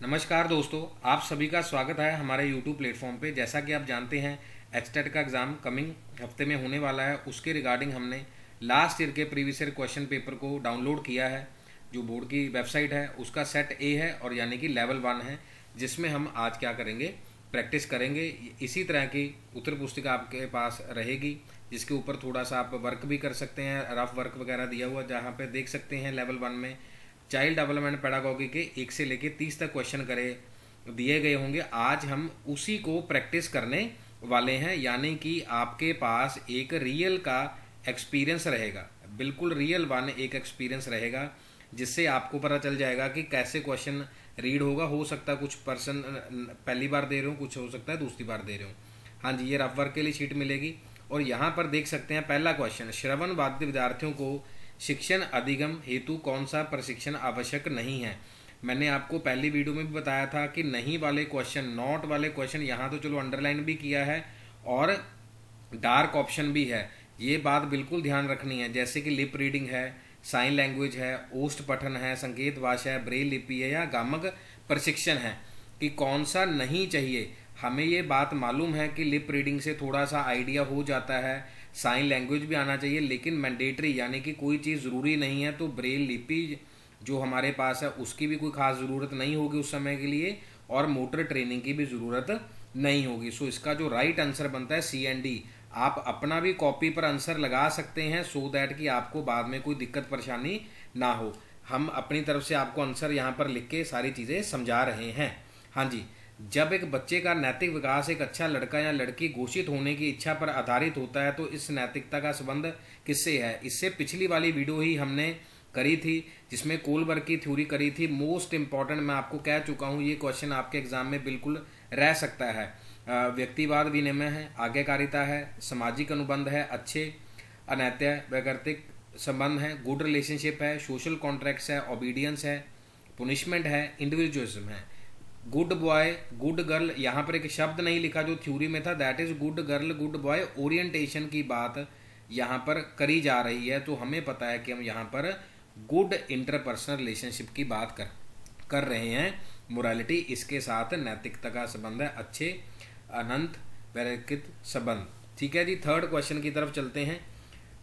नमस्कार दोस्तों, आप सभी का स्वागत है हमारे YouTube प्लेटफॉर्म पे। जैसा कि आप जानते हैं एचटेट का एग्ज़ाम कमिंग हफ्ते में होने वाला है। उसके रिगार्डिंग हमने लास्ट ईयर के प्रीवियस ईयर क्वेश्चन पेपर को डाउनलोड किया है। जो बोर्ड की वेबसाइट है उसका सेट ए है और यानी कि लेवल 1 है, जिसमें हम आज क्या करेंगे, प्रैक्टिस करेंगे। इसी तरह की उत्तर पुस्तिका आपके पास रहेगी जिसके ऊपर थोड़ा सा आप वर्क भी कर सकते हैं। रफ वर्क वगैरह दिया हुआ जहाँ पे देख सकते हैं लेवल 1 में चाइल्ड डेवलपमेंट पेडागोगी के 1 से लेके 30 तक क्वेश्चन करे दिए गए होंगे। आज हम उसी को प्रैक्टिस करने वाले हैं, यानी कि आपके पास एक रियल का एक्सपीरियंस रहेगा, बिल्कुल रियल वन एक एक्सपीरियंस रहेगा, जिससे आपको पता चल जाएगा कि कैसे क्वेश्चन रीड होगा। हो सकता है कुछ पर्सन पहली बार दे रहे हो, कुछ हो सकता है दूसरी बार दे रहे हो। हाँ जी, ये रफ वर्क के लिए शीट मिलेगी। और यहाँ पर देख सकते हैं पहला क्वेश्चन, श्रवण बाधित विद्यार्थियों को शिक्षण अधिगम हेतु कौन सा प्रशिक्षण आवश्यक नहीं है। मैंने आपको पहली वीडियो में भी बताया था कि नहीं वाले क्वेश्चन, नॉट वाले क्वेश्चन, यहाँ तो चलो अंडरलाइन भी किया है और डार्क ऑप्शन भी है। ये बात बिल्कुल ध्यान रखनी है, जैसे कि लिप रीडिंग है, साइन लैंग्वेज है, ओष्ठ पठन है, संकेत भाषा है, ब्रेल लिपि है या गामक प्रशिक्षण है, कि कौन सा नहीं चाहिए। हमें ये बात मालूम है कि लिप रीडिंग से थोड़ा सा आइडिया हो जाता है, साइन लैंग्वेज भी आना चाहिए, लेकिन मैंडेटरी यानी कि कोई चीज़ ज़रूरी नहीं है। तो ब्रेल लिपि जो हमारे पास है उसकी भी कोई खास ज़रूरत नहीं होगी उस समय के लिए, और मोटर ट्रेनिंग की भी ज़रूरत नहीं होगी। सो इसका जो राइट आंसर बनता है CND। आप अपना भी कॉपी पर आंसर लगा सकते हैं सो दैट कि आपको बाद में कोई दिक्कत परेशानी ना हो। हम अपनी तरफ से आपको आंसर यहाँ पर लिख के सारी चीज़ें समझा रहे हैं। हाँ जी, जब एक बच्चे का नैतिक विकास एक अच्छा लड़का या लड़की घोषित होने की इच्छा पर आधारित होता है, तो इस नैतिकता का संबंध किससे है। इससे पिछली वाली वीडियो ही हमने करी थी जिसमें कोलबर्ग की थ्योरी करी थी। मोस्ट इंपॉर्टेंट मैं आपको कह चुका हूँ, ये क्वेश्चन आपके एग्जाम में बिल्कुल रह सकता है। व्यक्तिवाद विनिमय है, आज्ञाकारिता है, सामाजिक अनुबंध है, अच्छे अनैत्य वैकल्पिक संबंध है, गुड रिलेशनशिप है, सोशल कॉन्ट्रैक्ट्स है, ओबीडियंस है, पुनिशमेंट है, इंडिविजुअलिज्म है। गुड बॉय गुड गर्ल, यहाँ पर एक शब्द नहीं लिखा जो थ्योरी में था, that is good girl good boy. Orientation की बात यहाँ पर करी जा रही है, तो हमें पता है कि हम यहाँ पर गुड इंटरपर्सनल रिलेशनशिप की बात कर रहे हैं। मोरालिटी इसके साथ नैतिकता का संबंध है, अच्छे अनंत वैकल्पिक संबंध। ठीक है जी, थर्ड क्वेश्चन की तरफ चलते हैं।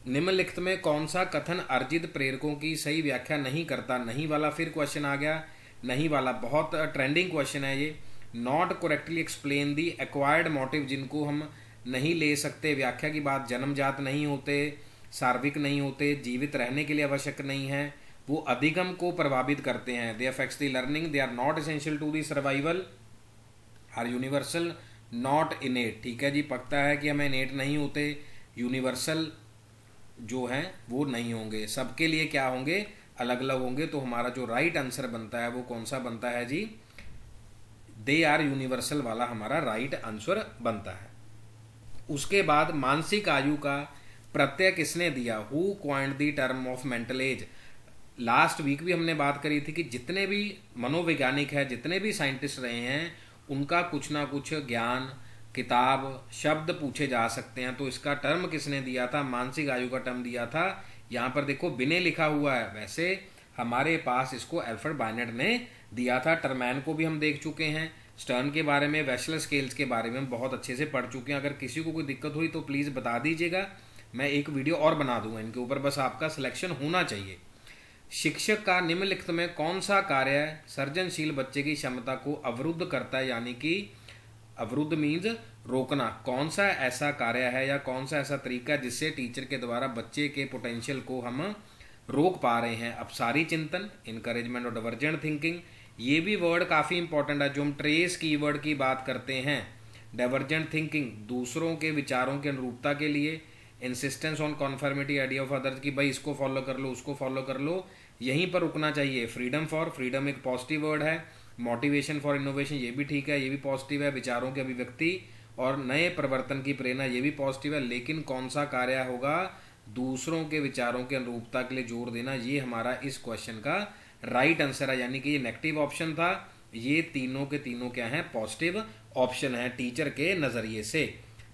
निम्नलिखित में कौन सा कथन अर्जित प्रेरकों की सही व्याख्या नहीं करता। नहीं वाला फिर क्वेश्चन आ गया। नहीं वाला बहुत ट्रेंडिंग क्वेश्चन है ये। Not correctly explain the acquired motive, जिनको हम नहीं ले सकते व्याख्या की बात, जन्मजात नहीं होते, सार्विक नहीं होते, जीवित रहने के लिए आवश्यक नहीं है, वो अधिगम को प्रभावित करते हैं। They affects the learning, they are not essential to the survival, are universal not innate. ठीक है जी, पक्का है कि हमें इनेट नहीं होते, यूनिवर्सल जो हैं वो नहीं होंगे, सबके लिए क्या होंगे, अलग अलग होंगे। तो हमारा जो राइट आंसर बनता है वो कौन सा बनता है जी, दे आर यूनिवर्सल वाला हमारा राइट आंसर बनता है। उसके बाद मानसिक आयु का प्रत्यय किसने दिया, who coined the term of mental age. Last week भी हमने बात करी थी कि जितने भी मनोवैज्ञानिक है, जितने भी साइंटिस्ट रहे हैं, उनका कुछ ना कुछ ज्ञान, किताब, शब्द पूछे जा सकते हैं। तो इसका टर्म किसने दिया था, मानसिक आयु का टर्म दिया था। यहाँ पर देखो बिने लिखा हुआ है, वैसे हमारे पास इसको अल्फ्रेड बायनेट ने दिया था। टर्मैन को भी हम देख चुके हैं, स्टर्न के बारे में, वेशलर स्केल्स के बारे में हम बहुत अच्छे से पढ़ चुके हैं। अगर किसी को कोई दिक्कत हुई तो प्लीज़ बता दीजिएगा, मैं एक वीडियो और बना दूंगा इनके ऊपर, बस आपका सिलेक्शन होना चाहिए। शिक्षक का निम्नलिखित में कौन सा कार्य सर्जनशील बच्चे की क्षमता को अवरुद्ध करता है, यानी कि अवरुद्ध मीन्स रोकना। कौन सा ऐसा कार्य है या कौन सा ऐसा तरीका है जिससे टीचर के द्वारा बच्चे के पोटेंशियल को हम रोक पा रहे हैं। अपसारी चिंतन, इनकरेजमेंट और डाइवर्जेंट थिंकिंग, ये भी वर्ड काफ़ी इंपॉर्टेंट है जो हम ट्रेस कीवर्ड की बात करते हैं। डाइवर्जेंट थिंकिंग दूसरों के विचारों की अनुरूपता के लिए, insistence on conformity idea of others की भाई इसको फॉलो कर लो, उसको फॉलो कर लो, यहीं पर रुकना चाहिए। फ्रीडम फॉर, फ्रीडम एक पॉजिटिव वर्ड है। मोटिवेशन फॉर इनोवेशन, ये भी ठीक है, ये भी पॉजिटिव है। विचारों की अभिव्यक्ति और नए परिवर्तन की प्रेरणा, ये भी पॉजिटिव है। लेकिन कौन सा कार्य होगा, दूसरों के विचारों की अनुरूपता के लिए जोर देना, ये हमारा इस क्वेश्चन का राइट आंसर है। यानी कि ये नेगेटिव ऑप्शन था, ये तीनों के तीनों क्या है, पॉजिटिव ऑप्शन है टीचर के नजरिए से।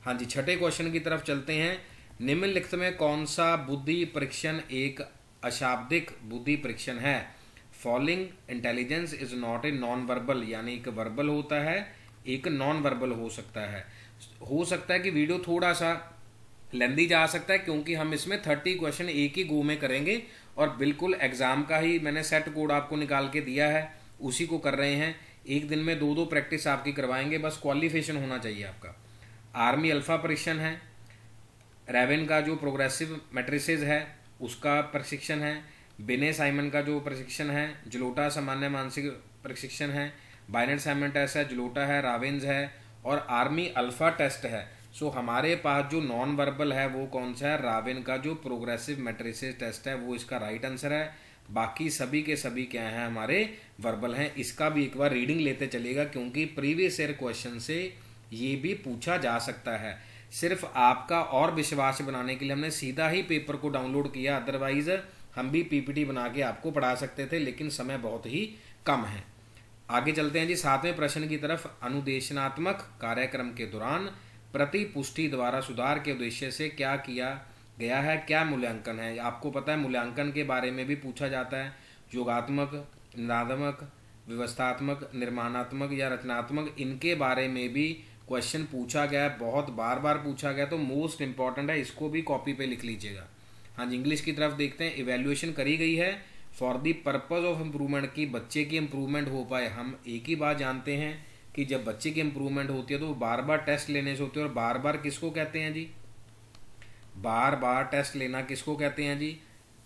हाँ जी, छठे क्वेश्चन की तरफ चलते हैं। निम्नलिखित में कौन सा बुद्धि परीक्षण एक अशाब्दिक बुद्धि परीक्षण है। Following intelligence is not a non verbal, यानी एक वर्बल होता है, एक नॉन वर्बल हो सकता है। हो सकता है कि वीडियो थोड़ा सा लेंदी जा सकता है, क्योंकि हम इसमें 30 क्वेश्चन एक ही गो में करेंगे और बिल्कुल एग्जाम का ही मैंने सेट कोड आपको निकाल के दिया है, उसी को कर रहे हैं। एक दिन में 2-2 प्रैक्टिस आपकी करवाएंगे, बस क्वालिफिकेशन होना चाहिए आपका। आर्मी अल्फा परीक्षण है, रेवन का जो प्रोग्रेसिव मैट्रिसेस है उसका प्रशिक्षण है, बिने साइमन का जो प्रशिक्षण है, जलोटा सामान्य मानसिक प्रशिक्षण है, बाइनेट साइमन टेस्ट है, जलोटा है, रावेंस है और आर्मी अल्फा टेस्ट है। सो हमारे पास जो नॉन वर्बल है वो कौन सा है, रावेन का जो प्रोग्रेसिव मैट्रिसेस टेस्ट है वो इसका राइट आंसर है। बाकी सभी के सभी क्या है, हमारे वर्बल हैं। इसका भी एक बार रीडिंग लेते चलेगा, क्योंकि प्रीवियस ईयर क्वेश्चन से ये भी पूछा जा सकता है। सिर्फ आपका और विश्वास बनाने के लिए हमने सीधा ही पेपर को डाउनलोड किया, अदरवाइज हम भी पीपीटी बना के आपको पढ़ा सकते थे, लेकिन समय बहुत ही कम है। आगे चलते हैं जी 7वें प्रश्न की तरफ। अनुदेशनात्मक कार्यक्रम के दौरान प्रतिपुष्टि द्वारा सुधार के उद्देश्य से क्या किया गया है, क्या मूल्यांकन है। आपको पता है मूल्यांकन के बारे में भी पूछा जाता है, योगात्मक, निदात्मक, व्यवस्थात्मक, निर्माणात्मक या रचनात्मक, इनके बारे में भी क्वेश्चन पूछा गया है, बहुत बार बार पूछा गया, तो मोस्ट इंपॉर्टेंट है, इसको भी कॉपी पे लिख लीजिएगा। हाँ जी, इंग्लिश की तरफ देखते हैं। इवेल्युएशन करी गई है for the purpose of improvement, की बच्चे की इम्प्रूवमेंट हो पाए। हम एक ही बात जानते हैं कि जब बच्चे की इम्प्रूवमेंट होती है तो बार बार टेस्ट लेने से होती है, और बार बार किसको कहते हैं जी, बार बार टेस्ट लेना किसको कहते हैं जी,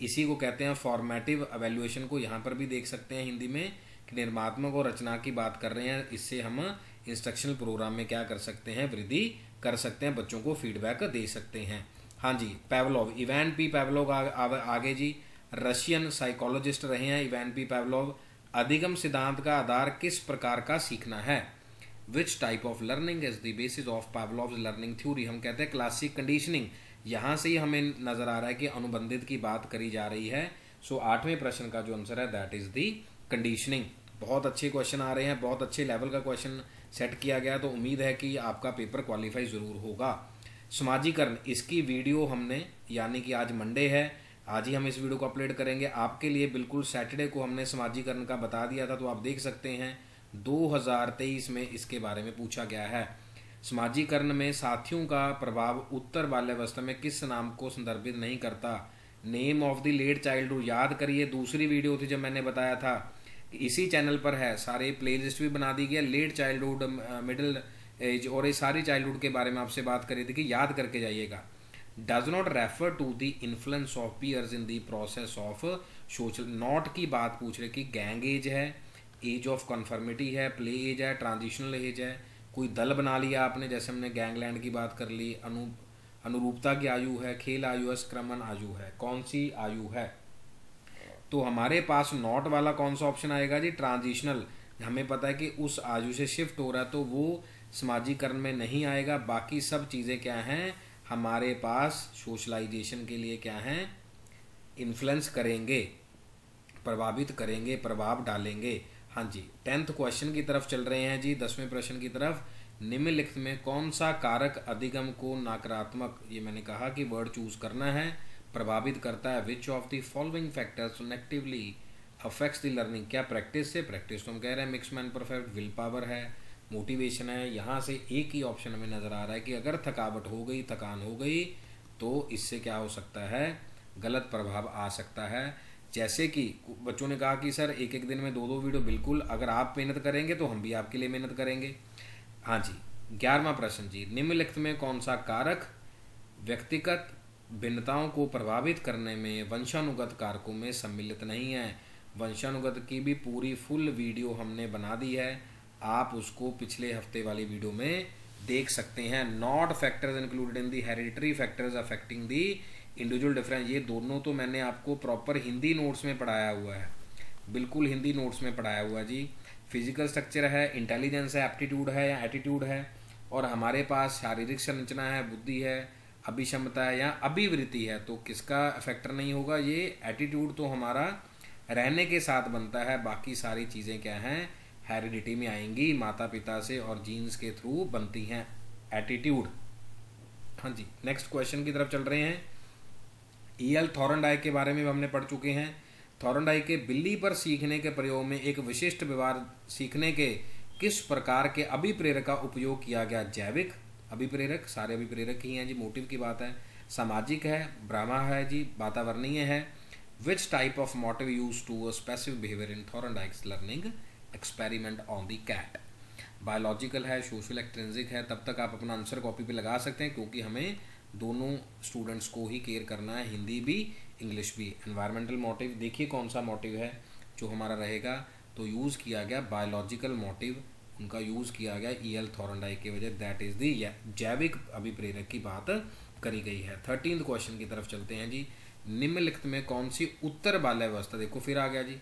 इसी को कहते हैं फॉर्मेटिव एवेल्युएशन को। यहाँ पर भी देख सकते हैं हिंदी में कि निर्मात्मक और रचना की बात कर रहे हैं, इससे हम इंस्ट्रक्शनल प्रोग्राम में क्या कर सकते हैं, वृद्धि कर सकते हैं, बच्चों को फीडबैक दे सकते हैं। हाँ जी, पेवलोव, इवान पी पेवलोव आगे जी रशियन साइकोलॉजिस्ट रहे हैं इवान पी पेवलोव। अधिगम सिद्धांत का आधार किस प्रकार का सीखना है, which type of learning is the basis of Pavlov's learning theory. हम कहते हैं क्लासिक कंडीशनिंग, यहाँ से ही हमें नजर आ रहा है कि अनुबंधित की बात करी जा रही है। सो 8वें प्रश्न का जो आंसर है दैट इज द कंडीशनिंग। बहुत अच्छे क्वेश्चन आ रहे हैं, बहुत अच्छे लेवल का क्वेश्चन सेट किया गया, तो उम्मीद है कि आपका पेपर क्वालिफाई जरूर होगा। समाजीकरण, इसकी वीडियो हमने, यानी कि आज मंडे है, आज ही हम इस वीडियो को अपलोड करेंगे आपके लिए। बिल्कुल सैटरडे को हमने समाजीकरण का बता दिया था, तो आप देख सकते हैं 2023 में इसके बारे में पूछा गया है। समाजीकरण में साथियों का प्रभाव उत्तर बाल्यावस्था में किस नाम को संदर्भित नहीं करता, name of the late childhood. याद करिए, दूसरी वीडियो थी जब मैंने बताया था, इसी चैनल पर है, सारे प्लेलिस्ट भी बना दी गया, लेट चाइल्डहुड, मिडिल एज और ये सारी चाइल्डहुड के बारे में आपसे बात करी थी कि याद करके जाइएगा। Does not refer to the influence of peers in the process of social. Not की बात पूछ रहे कि गैंग एज है, एज ऑफ कन्फर्मिटी है, प्ले एज है, ट्रांजिशनल एज है, कोई दल बना लिया आपने, जैसे हमने गैंगलैंड की बात कर ली, अनुरूपता की आयु है, खेल आयु है, संक्रमण आयु है, कौन सी आयु है। तो हमारे पास नॉट वाला कौन सा ऑप्शन आएगा जी, ट्रांजिशनल। हमें पता है कि उस आयु से शिफ्ट हो रहा है, तो वो समाजीकरण में नहीं आएगा। बाकी सब चीज़ें क्या हैं, हमारे पास सोशलाइजेशन के लिए क्या हैं, इन्फ्लुएंस करेंगे, प्रभावित करेंगे, प्रभाव डालेंगे। हाँ जी, 10th क्वेश्चन की तरफ चल रहे हैं जी, 10वें प्रश्न की तरफ। निम्नलिखित में कौन सा कारक अधिगम को नकारात्मक, ये मैंने कहा कि वर्ड चूज करना है, प्रभावित करता है। Which of the following factors negatively affects the learning. क्या प्रैक्टिस से, प्रैक्टिस तो हम कह रहे हैं mix man perfect, will power है, मोटिवेशन है। यहाँ से एक ही ऑप्शन हमें नजर आ रहा है कि अगर थकावट हो गई, थकान हो गई, तो इससे क्या हो सकता है, गलत प्रभाव आ सकता है। जैसे कि बच्चों ने कहा कि सर एक एक दिन में 2-2 वीडियो, बिल्कुल अगर आप मेहनत करेंगे तो हम भी आपके लिए मेहनत करेंगे। हाँ जी, 11वां प्रश्न जी, निम्नलिखित में कौन सा कारक व्यक्तिगत भिन्नताओं को प्रभावित करने में वंशानुगत कारकों में सम्मिलित नहीं है। वंशानुगत की भी पूरी फुल वीडियो हमने बना दी है, आप उसको पिछले हफ्ते वाली वीडियो में देख सकते हैं। Not factors included in the hereditary factors affecting the individual difference, ये दोनों तो मैंने आपको प्रॉपर हिंदी नोट्स में पढ़ाया हुआ है, बिल्कुल हिंदी नोट्स में पढ़ाया हुआ जी। फिजिकल स्ट्रक्चर है, इंटेलिजेंस है, एप्टीट्यूड है या एटीट्यूड है, और हमारे पास शारीरिक संरचना है, बुद्धि है, अभिक्षमता है या अभिवृत्ति है, तो किसका फैक्टर नहीं होगा, ये एटीट्यूड तो हमारा रहने के साथ बनता है। बाकी सारी चीज़ें क्या हैं, हेरिडिटी में आएंगी, माता पिता से और जीन्स के थ्रू बनती हैं एटीट्यूड। हाँ जी, नेक्स्ट क्वेश्चन की तरफ चल रहे हैं। E.L. थॉरनडाइक के बारे में हमने पढ़ चुके हैं। थॉर्नडाइक के बिल्ली पर सीखने के प्रयोग में एक विशिष्ट व्यवहार सीखने के किस प्रकार के अभिप्रेरक का उपयोग किया गया? जैविक अभिप्रेरक, सारे अभिप्रेरक ही हैं जी, मोटिव की बात है। सामाजिक है, ब्राह्मा है जी, वातावरणीय है। Which type of motive use to a specific behaviour in Thorndike's learning experiment on the cat? Biological है, सोशल एक्सट्रिंसिक है। तब तक आप अपना आंसर कॉपी पे लगा सकते हैं क्योंकि हमें दोनों स्टूडेंट्स को ही केयर करना है, हिंदी भी इंग्लिश भी। एनवायरमेंटल मोटिव, देखिए कौन सा मोटिव है जो हमारा रहेगा, तो यूज़ किया गया बायोलॉजिकल मोटिव, उनका यूज़ किया गया ईएल थॉर्नडाइक की वजह, दैट इज़ दी जैविक अभिप्रेरक की बात करी गई है। 13th क्वेश्चन की तरफ चलते हैं जी। निम्नलिखित में कौन सी उत्तर बाल्यावस्था, देखो फिर आ गया जी,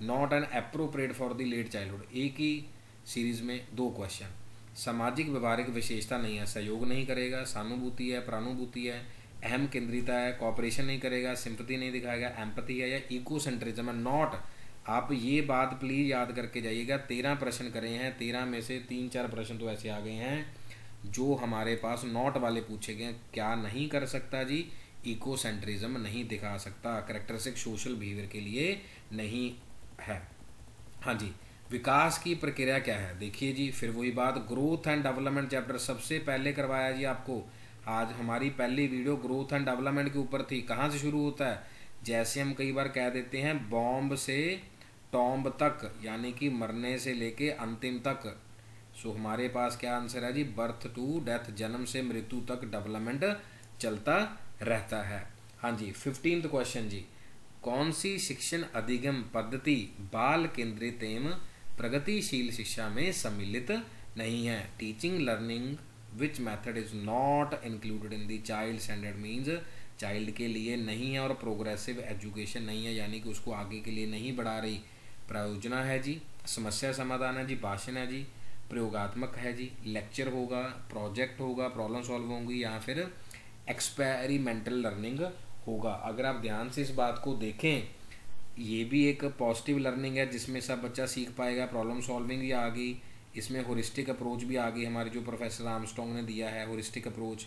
not an appropriate for the late childhood, एक ही सीरीज में 2 क्वेश्चन। सामाजिक व्यवहारिक विशेषता नहीं है, सहयोग नहीं करेगा, सहानुभूति है, प्रानुभूति है, अहम केंद्रिता है, कॉपरेशन नहीं करेगा, सिंपैथी नहीं दिखाएगा, एम्पैथी है, या इकोसेंट्रिज्म है। नॉट, आप ये बात प्लीज याद करके जाइएगा। 13 प्रश्न करे हैं, 13 में से 3-4 प्रश्न तो ऐसे आ गए हैं जो हमारे पास नॉट वाले पूछे गए। क्या नहीं कर सकता जी? इकोसेंट्रिज्म नहीं दिखा सकता, कैरेक्टरिस्टिक सोशल बिहेवियर के लिए नहीं है। हाँ जी, विकास की प्रक्रिया क्या है? देखिए जी, फिर वही बात, ग्रोथ एंड डेवलपमेंट चैप्टर सबसे पहले करवाया जी आपको। आज हमारी पहली वीडियो ग्रोथ एंड डेवलपमेंट के ऊपर थी। कहाँ से शुरू होता है? जैसे हम कई बार कह देते हैं बॉम्ब से टॉम्ब तक, यानी कि मरने से लेके अंतिम तक। सो हमारे पास क्या आंसर है जी? बर्थ टू डेथ, जन्म से मृत्यु तक डेवलपमेंट चलता रहता है। हाँ जी, 15th क्वेश्चन जी, कौन सी शिक्षण अधिगम पद्धति बाल केंद्रित एवं प्रगतिशील शिक्षा में सम्मिलित नहीं है? Teaching learning which method is not included in the child standard, means child के लिए नहीं है, और प्रोग्रेसिव एजुकेशन नहीं है, यानी कि उसको आगे के लिए नहीं बढ़ा रही। प्रायोजना है जी, समस्या समाधान है जी, भाषण है जी, प्रयोगात्मक है जी, लेक्चर होगा, प्रोजेक्ट होगा, प्रॉब्लम सॉल्व होंगी, या फिर एक्सपेरिमेंटल लर्निंग होगा। अगर आप ध्यान से इस बात को देखें, ये भी एक पॉजिटिव लर्निंग है जिसमें सब बच्चा सीख पाएगा, प्रॉब्लम सॉल्विंग भी आ गई, इसमें होरिस्टिक अप्रोच भी आ गई, हमारे जो प्रोफेसर आर्मस्ट्रॉन्ग ने दिया है होरिस्टिक अप्रोच,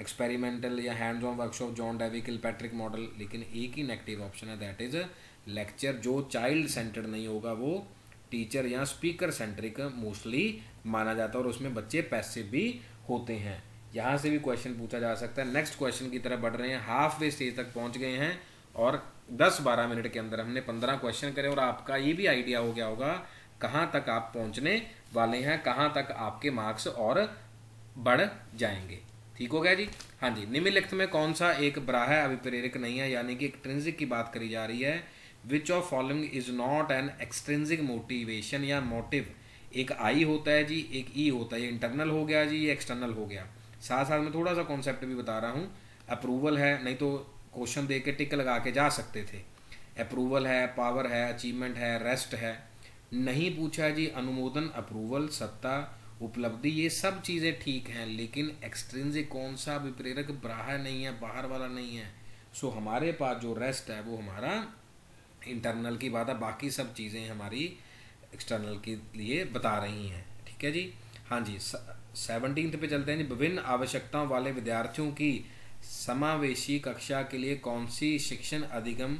एक्सपेरिमेंटल या hands on workshop, John Dewey Kilpatrick model. लेकिन एक ही नेगेटिव ऑप्शन है, दैट इज लेक्चर, जो चाइल्ड सेंटर्ड नहीं होगा, वो टीचर या स्पीकर सेंट्रिक मोस्टली माना जाता है, और उसमें बच्चे पैसिव भी होते हैं। यहाँ से भी क्वेश्चन पूछा जा सकता है। नेक्स्ट क्वेश्चन की तरफ बढ़ रहे हैं, हाफ वे स्टेज तक पहुँच गए हैं, और 10-12 मिनट के अंदर हमने 15 क्वेश्चन करे, और आपका ये भी आइडिया हो गया होगा कहाँ तक आप पहुँचने वाले हैं, कहाँ तक आपके मार्क्स और बढ़ जाएंगे। ठीक हो गया जी। हाँ जी, निम्नलिखित में कौन सा एक बाह्य अभिप्रेरक नहीं है, यानी कि एक्सट्रिंसिक की बात करी जा रही है। Which of following is not an extrinsic motivation या मोटिव? एक आई होता है जी, एक ई होता है, ये इंटरनल हो गया जी, ये एक्सटर्नल हो गया। साथ साथ में थोड़ा सा कॉन्सेप्ट भी बता रहा हूँ। अप्रूवल है, नहीं तो क्वेश्चन दे के टिक लगा के जा सकते थे। अप्रूवल है, पावर है, अचीवमेंट है, रेस्ट है। नहीं पूछा जी, अनुमोदन, अप्रूवल, सत्ता, उपलब्धि, ये सब चीज़ें ठीक हैं, लेकिन एक्सट्रिंसिक कौन सा अभिप्रेरक बाह्य नहीं है, बाहर वाला नहीं है। सो हमारे पास जो रेस्ट है वो हमारा इंटरनल की बात है, बाकी सब चीज़ें हमारी एक्सटर्नल के लिए बता रही हैं। ठीक है जी। हाँ जी, 17th पे चलते हैं जी। विभिन्न आवश्यकताओं वाले विद्यार्थियों की समावेशी कक्षा के लिए कौन सी शिक्षण अधिगम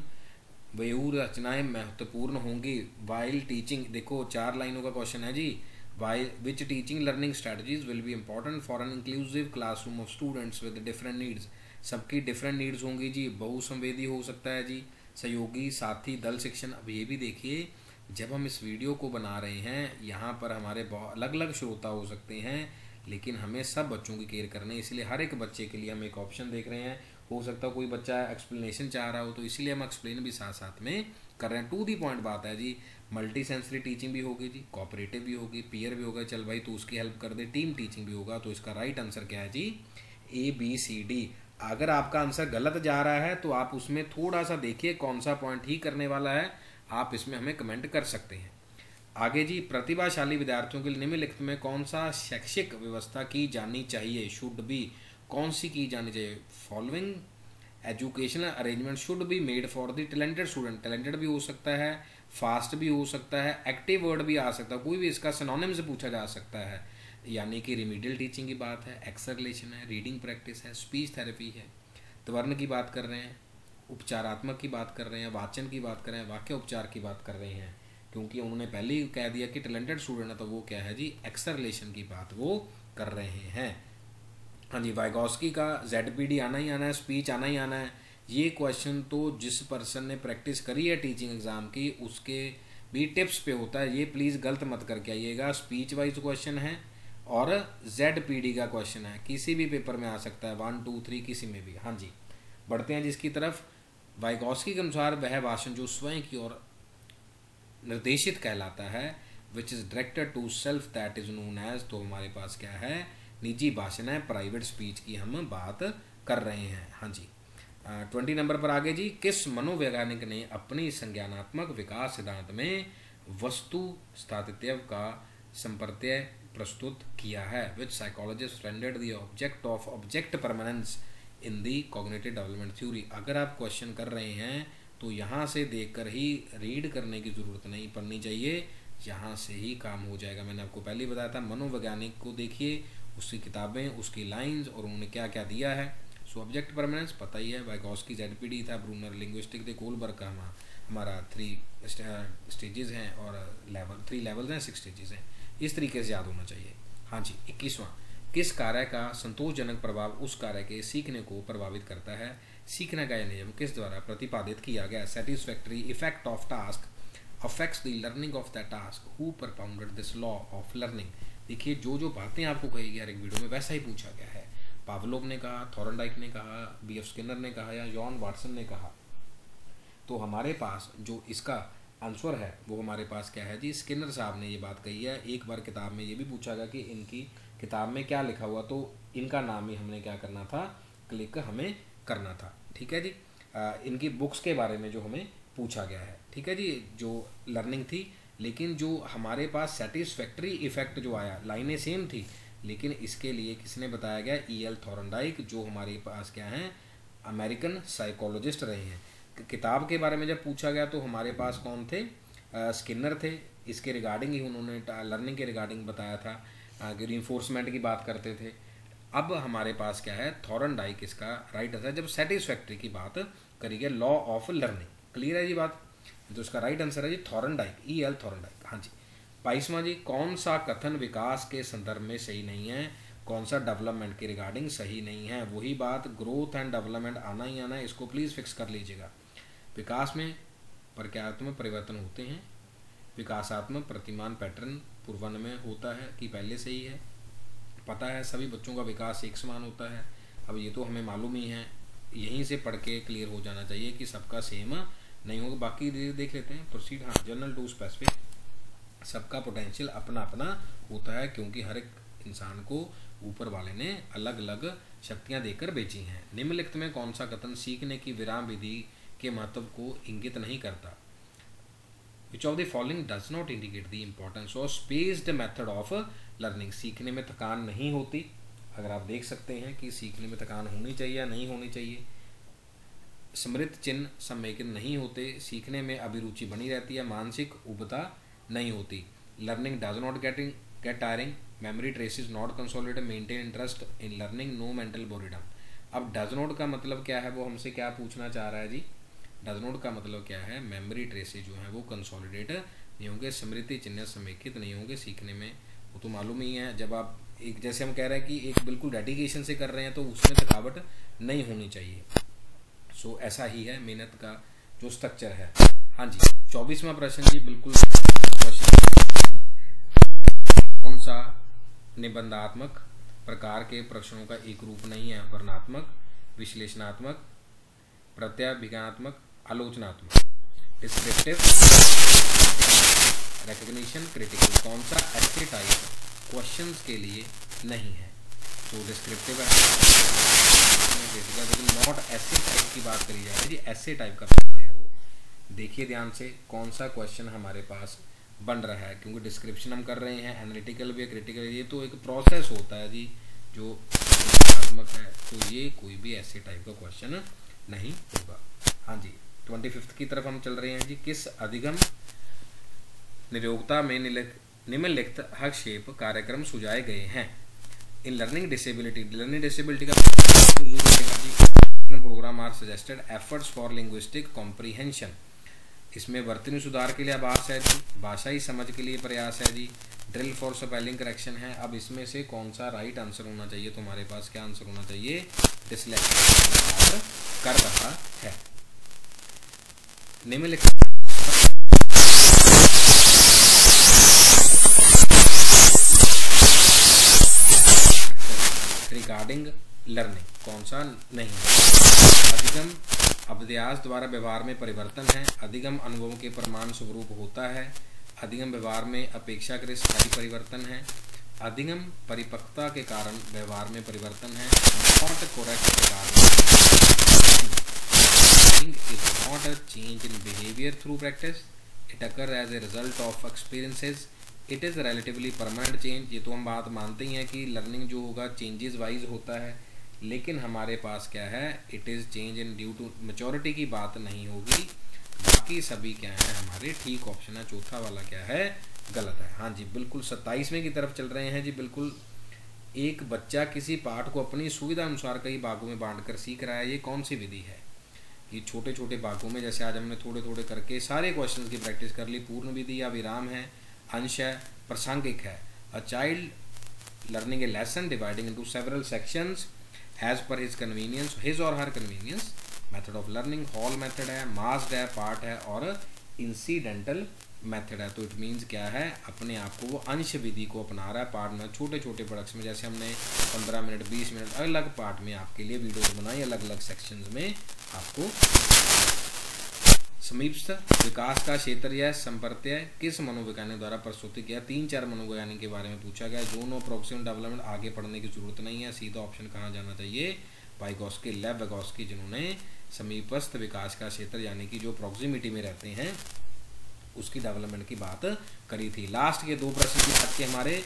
व्यूह रचनाएं महत्वपूर्ण होंगी? वाइल टीचिंग, देखो 4 लाइनों का क्वेश्चन है जी। While which teaching learning strategies will be important for an inclusive classroom of students with different needs? सबकी डिफरेंट नीड्स होंगी जी। बहुसंवेदी हो सकता है जी, सहयोगी, साथी, दल शिक्षण। अब ये भी देखिए, जब हम इस वीडियो को बना रहे हैं, यहाँ पर हमारे अलग अलग श्रोता हो सकते हैं, लेकिन हमें सब बच्चों की केयर करनी है, इसलिए हर एक बच्चे के लिए हम एक ऑप्शन देख रहे हैं। हो सकता है कोई बच्चा एक्सप्लेनेशन चाह रहा हो, तो इसीलिए हम एक्सप्लेन भी साथ साथ में कर रहे हैं। टू दी पॉइंट बात है जी। मल्टी सेंसरी टीचिंग भी होगी जी, कोऑपरेटिव भी होगी, पीयर भी होगा, चल भाई तो उसकी हेल्प कर दे, टीम टीचिंग भी होगा। तो इसका राइट आंसर क्या है जी? ABCD। अगर आपका आंसर गलत जा रहा है तो आप उसमें थोड़ा सा देखिए कौन सा पॉइंट ही करने वाला है, आप इसमें हमें कमेंट कर सकते हैं। आगे जी, प्रतिभाशाली विद्यार्थियों के लिए निम्नलिखित में कौन सा शैक्षिक व्यवस्था की जानी चाहिए? शुड बी, कौन सी की जानी चाहिए? Following educational arrangement should be made for the talented student. Talented भी हो सकता है, फास्ट भी हो सकता है, एक्टिव वर्ड भी आ सकता है, कोई भी इसका सिनोनिम से पूछा जा सकता है। यानी कि रिमीडियल टीचिंग की बात है, एक्सरलेशन है, रीडिंग प्रैक्टिस है, स्पीच थेरेपी है, त्वरण की बात कर रहे हैं, उपचारात्मक की बात कर रहे हैं, वाचन की बात कर रहे हैं, वाक्य उपचार की बात कर रहे हैं, क्योंकि उन्होंने पहले ही कह दिया कि टैलेंटेड स्टूडेंट है, तो वो क्या है जी, एक्सेलरेशन की बात वो कर रहे हैं। हाँ जी, वाइगॉस्की का ZPD आना ही आना है, स्पीच आना ही आना है। ये क्वेश्चन तो जिस पर्सन ने प्रैक्टिस करी है टीचिंग एग्जाम की उसके भी टिप्स पे होता है, ये प्लीज़ गलत मत करके आइएगा। स्पीच वाइज क्वेश्चन है और ZPD का क्वेश्चन है, किसी भी पेपर में आ सकता है, 1 2 3 किसी में भी। हाँ जी, बढ़ते हैं जिसकी तरफ। वाइगॉस्की के अनुसार वह भाषण जो स्वयं की ओर निर्देशित कहलाता है, which is directed to self, that is known as, तो हमारे पास क्या है, निजी भाषण है, प्राइवेट स्पीच की हम बात कर रहे हैं। हाँ जी, 20 नंबर पर आगे जी, किस मनोवैज्ञानिक ने अपनी संज्ञानात्मक विकास सिद्धांत में वस्तु स्थातित्व का संप्रत्यय प्रस्तुत किया है, which psychologist rendered the object of object permanence in the cognitive development theory. अगर आप क्वेश्चन कर रहे हैं तो यहाँ से देखकर ही रीड करने की ज़रूरत नहीं पड़नी चाहिए, यहाँ से ही काम हो जाएगा। मैंने आपको पहले ही बताया था, मनोवैज्ञानिक को देखिए, उसकी किताबें, उसकी लाइंस और उन्होंने क्या क्या दिया है। सो ऑब्जेक्ट परमानेंस पता ही है, वाइगॉस्की ZPD था, ब्रूनर लिंग्विस्टिक थे, कोलबर्ग का हमारा 3 स्टेजेस हैं और 3 लेवल्स हैं, 6 स्टेजेस हैं, इस तरीके से याद होना चाहिए। हाँ जी, 21वां, किस कार्य का संतोषजनक प्रभाव उस कार्य के सीखने को प्रभावित करता है, सीखने का यह नियम किस द्वारा प्रतिपादित किया गया। Satisfactory effect of task affects the learning of the task, who performed this law of learning. देखिए, जो बातें आपको कही गई हर एक वीडियो में वैसा ही पूछा गया है। पावलोव ने कहा, थॉर्नडाइक ने कहा, BF स्किनर ने कहा या जॉन वाटसन ने कहा। तो हमारे पास जो इसका आंसर है वो हमारे पास क्या है जी, स्किनर साहब ने ये बात कही है। एक बार किताब में ये भी पूछा गया कि इनकी किताब में क्या लिखा हुआ, तो इनका नाम ही हमने क्या करना था, क्लिक हमें करना था। ठीक है जी, इनकी बुक्स के बारे में जो हमें पूछा गया है। ठीक है जी, जो लर्निंग थी, लेकिन जो हमारे पास सेटिस्फैक्टरी इफेक्ट जो आया, लाइनें सेम थी, लेकिन इसके लिए किसने बताया गया, EL थॉर्नडाइक, जो हमारे पास क्या हैं, अमेरिकन साइकोलॉजिस्ट रहे हैं। किताब के बारे में जब पूछा गया तो हमारे पास कौन थे, स्किनर थे। इसके रिगार्डिंग ही उन्होंने लर्निंग के रिगार्डिंग बताया था कि रीइंफोर्समेंट की बात करते थे। अब हमारे पास क्या है, थॉर्नडाइक इसका राइट आंसर है, जब सेटिस्फैक्टरी की बात करी गई, लॉ ऑफ लर्निंग। क्लियर है जी बात, तो इसका राइट आंसर है जी थॉर्नडाइक, EL थॉर्नडाइक। हाँ जी, 22वां जी, कौन सा कथन विकास के संदर्भ में सही नहीं है, कौन सा डेवलपमेंट के रिगार्डिंग सही नहीं है। वही बात, ग्रोथ एंड डेवलपमेंट आना ही आना है, इसको प्लीज़ फिक्स कर लीजिएगा। विकास में प्रक्रियात्मक परिवर्तन होते हैं, विकासात्मक प्रतिमान पैटर्न पूर्वान्ह में होता है कि पहले से ही है, पता है सभी बच्चों का विकास एक समान होता है। अब ये तो हमें मालूम ही है, यहीं से पढ़ के क्लियर हो जाना चाहिए कि सबका सेम नहीं होगा। बाकी देख लेते हैं, प्रोसीड। हाँ, जनरल टू स्पेसिफिक, सबका पोटेंशियल अपना अपना होता है, क्योंकि हर एक इंसान को ऊपर वाले ने अलग अलग शक्तियां देकर भेजी हैं। निम्नलिखित में कौन सा कथन सीखने की विराम विधि के महत्व को इंगित नहीं करता। Which of the following does not indicate the importance of spaced method of learning। सीखने में थकान नहीं होती। अगर आप देख सकते हैं कि सीखने में थकान होनी चाहिए या नहीं होनी चाहिए। स्मृति चिन्ह समेकित नहीं होते, सीखने में अभिरुचि बनी रहती है, मानसिक उबता नहीं होती। Learning does not get tiring, memory traces not consolidated, maintain interest in learning, no mental boredom. अब डज नॉट का मतलब क्या है, वो हमसे क्या पूछना चाह रहा है जी। डज नॉट का मतलब क्या है, मेमोरी ट्रेसेस जो है वो कंसोलिडेट नहीं होंगे, स्मृति चिन्ह समेकित नहीं होंगे। सीखने में वो तो मालूम ही है, जब आप एक, जैसे हम कह रहे हैं कि एक बिल्कुल डेडिकेशन से कर रहे हैं तो उसमें थकावट नहीं होनी चाहिए। सो ऐसा ही है मेहनत का जो स्ट्रक्चर है। हाँ जी, 24वां प्रश्न जी, बिल्कुल क्वेश्चन, कौन सा निबंधात्मक प्रकार के प्रश्नों का एक रूप नहीं है। वर्णनात्मक, विश्लेषणात्मक, प्रत्याभिज्ञानात्मक, आलोचनात्मक। Descriptive, recognition, critical. कौन सा ऐसे टाइप क्वेश्चंस के लिए नहीं है। तो डिस्क्रिप्टिव है, लेकिन नॉट ऐसे टाइप की बात करी जाए जी, ऐसे टाइप का है वो। देखिए ध्यान से कौन सा क्वेश्चन हमारे पास बन रहा है, क्योंकि डिस्क्रिप्शन हम कर रहे हैं, एनालिटिकल भी, क्रिटिकल, ये तो एक प्रोसेस होता है जी जो रचनात्मक है। तो ये कोई भी ऐसे टाइप का क्वेश्चन नहीं होगा। हाँ जी, 25 की तरफ हम चल रहे हैं जी। किस अधिगम नियोक्ता में निम्नलिखित हस्तक्षेप कार्यक्रम सुझाए गए हैं। इन लर्निंग डिसेबिलिटी, लर्निंग डिसेबिलिटी का जी educational program are suggested, efforts for linguistic comprehension, इसमें वर्तनी सुधार के लिए आभास है जी, भाषाई समझ के लिए प्रयास है जी, ड्रिल फॉर स्पेलिंग करेक्शन है। अब इसमें से कौन सा राइट आंसर होना चाहिए, तो हमारे पास क्या आंसर होना चाहिए, डिसलेक्सिया कर रहा है। निम्नलिखित रिगार्डिंग लर्निंग कौन सा नहीं है। अधिगम अभ्यास द्वारा व्यवहार में परिवर्तन है, अधिगम अनुभवों के प्रमाण स्वरूप होता है, अधिगम व्यवहार में अपेक्षाकृत स्थायी परिवर्तन है, अधिगम परिपक्वता के कारण व्यवहार में परिवर्तन है, नॉट करेक्ट के कारण is not a change in behavior through practice, it occurs as a result of experiences, it is relatively permanent change। ये तो हम बात मानते ही हैं कि लर्निंग जो होगा चेंजेस वाइज होता है, लेकिन हमारे पास क्या है, it is change in due to maturity की बात नहीं होगी। बाकी सभी क्या है हमारे ठीक ऑप्शन है, चौथा वाला क्या है गलत है। हाँ जी बिल्कुल 27वें की तरफ चल रहे हैं जी। बिल्कुल, एक बच्चा किसी पाठ को अपनी सुविधा अनुसार कई भागों में बांटकर सीख रहा है, ये कौन सी विधि है। ये छोटे छोटे भागों में, जैसे आज हमने थोड़े थोड़े करके सारे क्वेश्चंस की प्रैक्टिस कर ली। पूर्ण विधि या विराम है, अंश है, प्रासंगिक है। A child learning a lesson dividing into several sections as per his convenience, his और her convenience. Method of learning whole method है, मास्ड है, पार्ट है और इंसिडेंटल मेथड है। तो इट मीन्स क्या है, अपने आप को वो अंश विधि को अपना रहा है। पार्ट में छोटे छोटे प्रोडक्ट्स में, जैसे हमने 15 मिनट 20 मिनट अलग पार्ट में आपके लिए वीडियो बनाई, अलग अलग सेक्शंस में आपको। समीपस्थ विकास का क्षेत्र या संप्रत्यय किस मनोवैज्ञानिक द्वारा प्रस्तुत किया। 3-4 मनोवैज्ञानिक के बारे में पूछा गया। जोन ऑफ प्रोक्सिमल डेवलपमेंट, आगे पढ़ने की जरूरत नहीं है, सीधा ऑप्शन कहाँ जाना चाहिए, वाइगोस्की, लेव वाइगोस्की, जिन्होंने समीपस्थ विकास का क्षेत्र यानी कि जो प्रॉक्सिमिटी में रहते हैं उसकी डेवलपमेंट की बात करी थी। लास्ट के 2 प्रश्न की बात की हमारे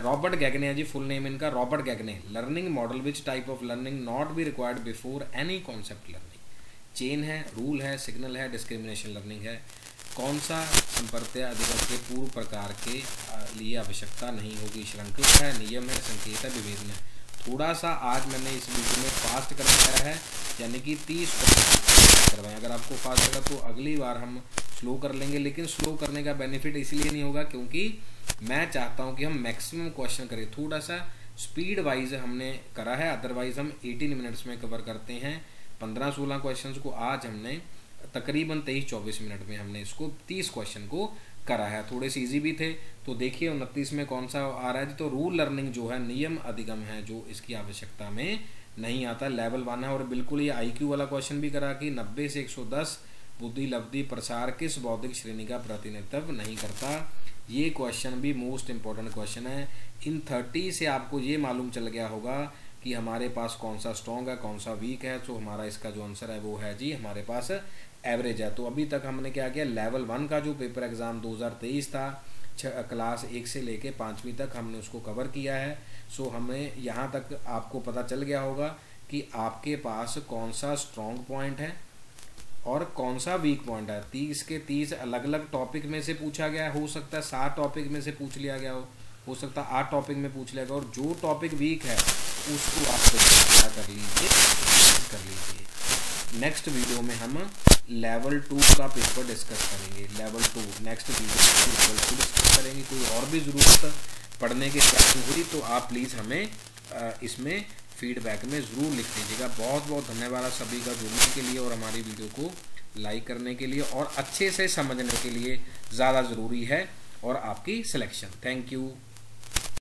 रॉबर्ट गैगने है जी, फुल नेम इनका Robert Gagne. Learning model which type of learning not be required before any concept learning. Chain है, रूल है, सिग्नल है, डिस्क्रिमिनेशन लर्निंग है। कौन सा संप्रत्यय अधिगम के पूर्व प्रकार के लिए आवश्यकता नहीं होगी। श्रृंखला है, नियम है, संकेत है, विभेदन है। थोड़ा सा आज मैंने इस वीडियो में फास्ट करवाया है, यानी कि 30 करवाएं। अगर आपको फास्ट लगा तो अगली बार हम स्लो कर लेंगे, लेकिन स्लो करने का बेनिफिट इसलिए नहीं होगा क्योंकि मैं चाहता हूं कि हम मैक्सिमम क्वेश्चन करें। थोड़ा सा स्पीड वाइज हमने करा है, अदरवाइज हम 18 मिनट्स में कवर करते हैं 15-16 क्वेश्चंस को। आज हमने तकरीबन 23-24 मिनट में हमने इसको 30 क्वेश्चन को करा है। थोड़े से ईजी भी थे। तो देखिए 29 में कौन सा आ रहा है, तो रूल लर्निंग जो है, नियम अधिगम है, जो इसकी आवश्यकता में नहीं आता, लेवल 1 है। और बिल्कुल ये IQ वाला क्वेश्चन भी करा कि 90 से 110 बुद्धि लब्धि प्रसार किस बौद्धिक श्रेणी का प्रतिनिधित्व नहीं करता। ये क्वेश्चन भी मोस्ट इंपॉर्टेंट क्वेश्चन है। इन 30 से आपको ये मालूम चल गया होगा कि हमारे पास कौन सा स्ट्रॉन्ग है, कौन सा वीक है। तो हमारा इसका जो आंसर है वो है जी हमारे पास एवरेज है। तो अभी तक हमने क्या किया, लेवल 1 का जो पेपर एग्जाम 2023 था, क्लास 1 से लेके 5वीं तक हमने उसको कवर किया है। सो हमें यहाँ तक आपको पता चल गया होगा कि आपके पास कौन सा स्ट्रॉन्ग पॉइंट है और कौन सा वीक पॉइंट है। 30 के 30 अलग अलग टॉपिक में से पूछा गया, हो सकता है 7 टॉपिक में से पूछ लिया गया हो सकता है 8 टॉपिक में पूछ लिया गया। और जो टॉपिक वीक है उसको आप कर लीजिए। नेक्स्ट वीडियो में हम लेवल 2 का पेपर डिस्कस करेंगे। Level 2 next video level 2 discuss करेंगे। कोई और भी ज़रूरत पढ़ने के प्रश्न हुई तो आप प्लीज़ हमें इसमें फीडबैक में ज़रूर लिख दीजिएगा। बहुत बहुत धन्यवाद सभी का जुड़ने के लिए और हमारी वीडियो को लाइक करने के लिए और अच्छे से समझने के लिए। ज़्यादा ज़रूरी है और आपकी सिलेक्शन। Thank you.